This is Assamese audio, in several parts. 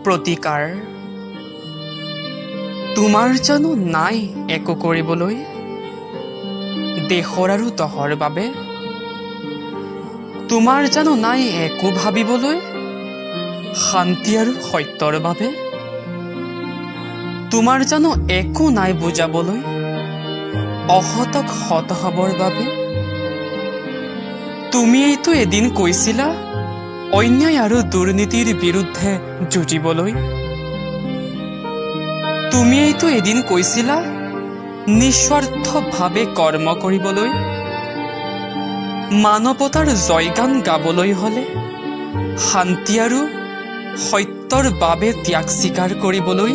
প্ৰতিকাৰ তোমাৰ জানো নাই একো কৰিবলৈ দেশৰ আৰু দহৰ বাবে তোমাৰ জানো নাই একো ভাবিবলৈ শান্তি আৰু সত্যৰ বাবে তোমাৰ জানো একো নাই বুজাবলৈ অহতক হত হবৰ বাবে তুমি এইটো এদিন কৈছিলা অন্যায় আৰু দুৰ্নীতিৰ বিৰুদ্ধে যুঁজিবলৈ তুমি এইটো এদিন কৈছিলা নিস্বাৰ্থভাৱে কৰ্ম কৰিবলৈ মানৱতাৰ জয়গান গাবলৈ হলে শান্তি আৰু সত্যৰ বাবে ত্যাগ স্বীকাৰ কৰিবলৈ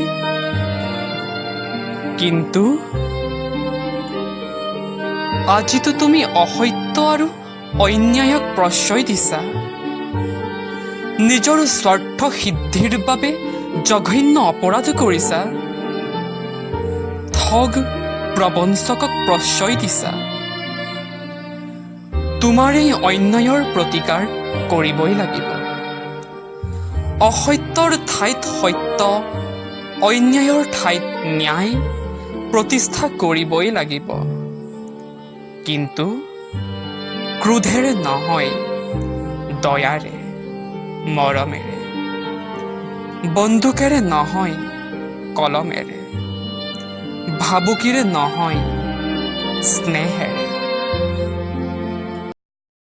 কিন্তু আজিতো তুমি অসত্য আৰু অন্যায়ক প্ৰশ্ৰয় দিছা নিজৰ স্বাৰ্থ সিদ্ধিৰ বাবে জঘন্য অপৰাধ কৰিছা ঠগ প্ৰবঞ্চকক প্ৰশ্ৰয় দিছা তোমাৰ এই অন্যায়ৰ প্ৰতিকাৰ কৰিবই লাগিব অসত্যৰ ঠাইত সত্য অন্যায়ৰ ঠাইত ন্যায় প্ৰতিষ্ঠা কৰিবই লাগিব কিন্তু ক্ৰোধেৰে নহয় দয়াৰে মৰমেৰে বন্দুকেৰে নহয় কলমেৰে ভাবুকিৰে নহয় স্নেহেৰে